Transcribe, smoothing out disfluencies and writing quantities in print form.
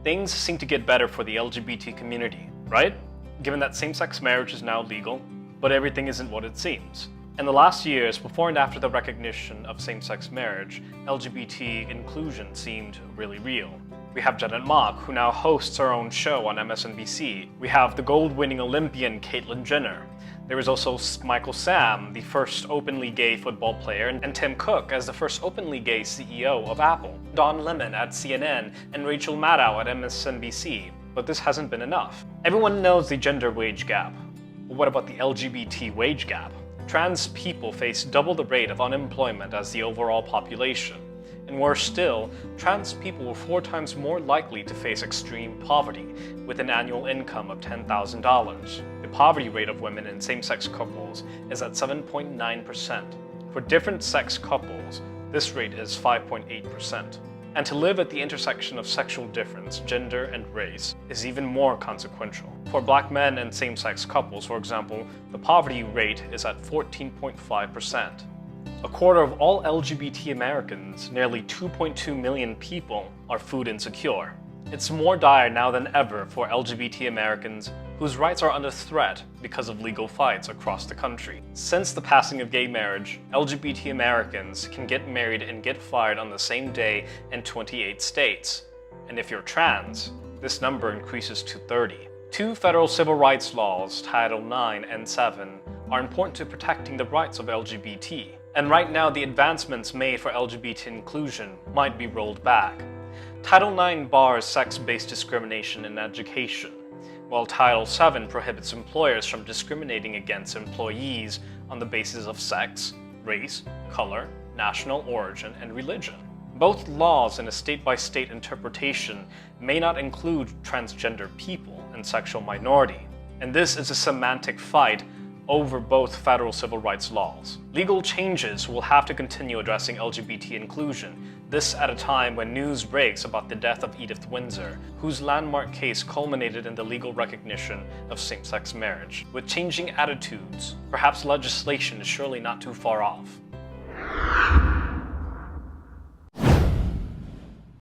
Things seem to get better for the LGBT community, right? Given that same-sex marriage is now legal, but everything isn't what it seems. In the last years, before and after the recognition of same-sex marriage, LGBT inclusion seemed really real. We have Janet Mock, who now hosts her own show on MSNBC. We have the gold-winning Olympian Caitlyn Jenner. There is also Michael Sam, the first openly gay football player, and Tim Cook as the first openly gay CEO of Apple, Don Lemon at CNN, and Rachel Maddow at MSNBC. But this hasn't been enough. Everyone knows the gender wage gap. But what about the LGBT wage gap? Trans people face double the rate of unemployment as the overall population. And worse still, trans people were 4 times more likely to face extreme poverty, with an annual income of $10,000. The poverty rate of women in same-sex couples is at 7.9%. For different sex couples, this rate is 5.8%. And to live at the intersection of sexual difference, gender, and race is even more consequential. For Black men and same-sex couples, for example, the poverty rate is at 14.5%. A quarter of all LGBT Americans, nearly 2.2 million people, are food insecure. It's more dire now than ever for LGBT Americans whose rights are under threat because of legal fights across the country. Since the passing of gay marriage, LGBT Americans can get married and get fired on the same day in 28 states. And if you're trans, this number increases to 30. 2 federal civil rights laws, Title IX and VII, are important to protecting the rights of LGBT. And right now, the advancements made for LGBT inclusion might be rolled back. Title IX bars sex-based discrimination in education, while Title VII prohibits employers from discriminating against employees on the basis of sex, race, color, national origin, and religion. Both laws in a state-by-state interpretation may not include transgender people and sexual minority, and this is a semantic fight over both federal civil rights laws. Legal changes will have to continue addressing LGBT inclusion, this at a time when news breaks about the death of Edith Windsor, whose landmark case culminated in the legal recognition of same-sex marriage. With changing attitudes, perhaps legislation is surely not too far off.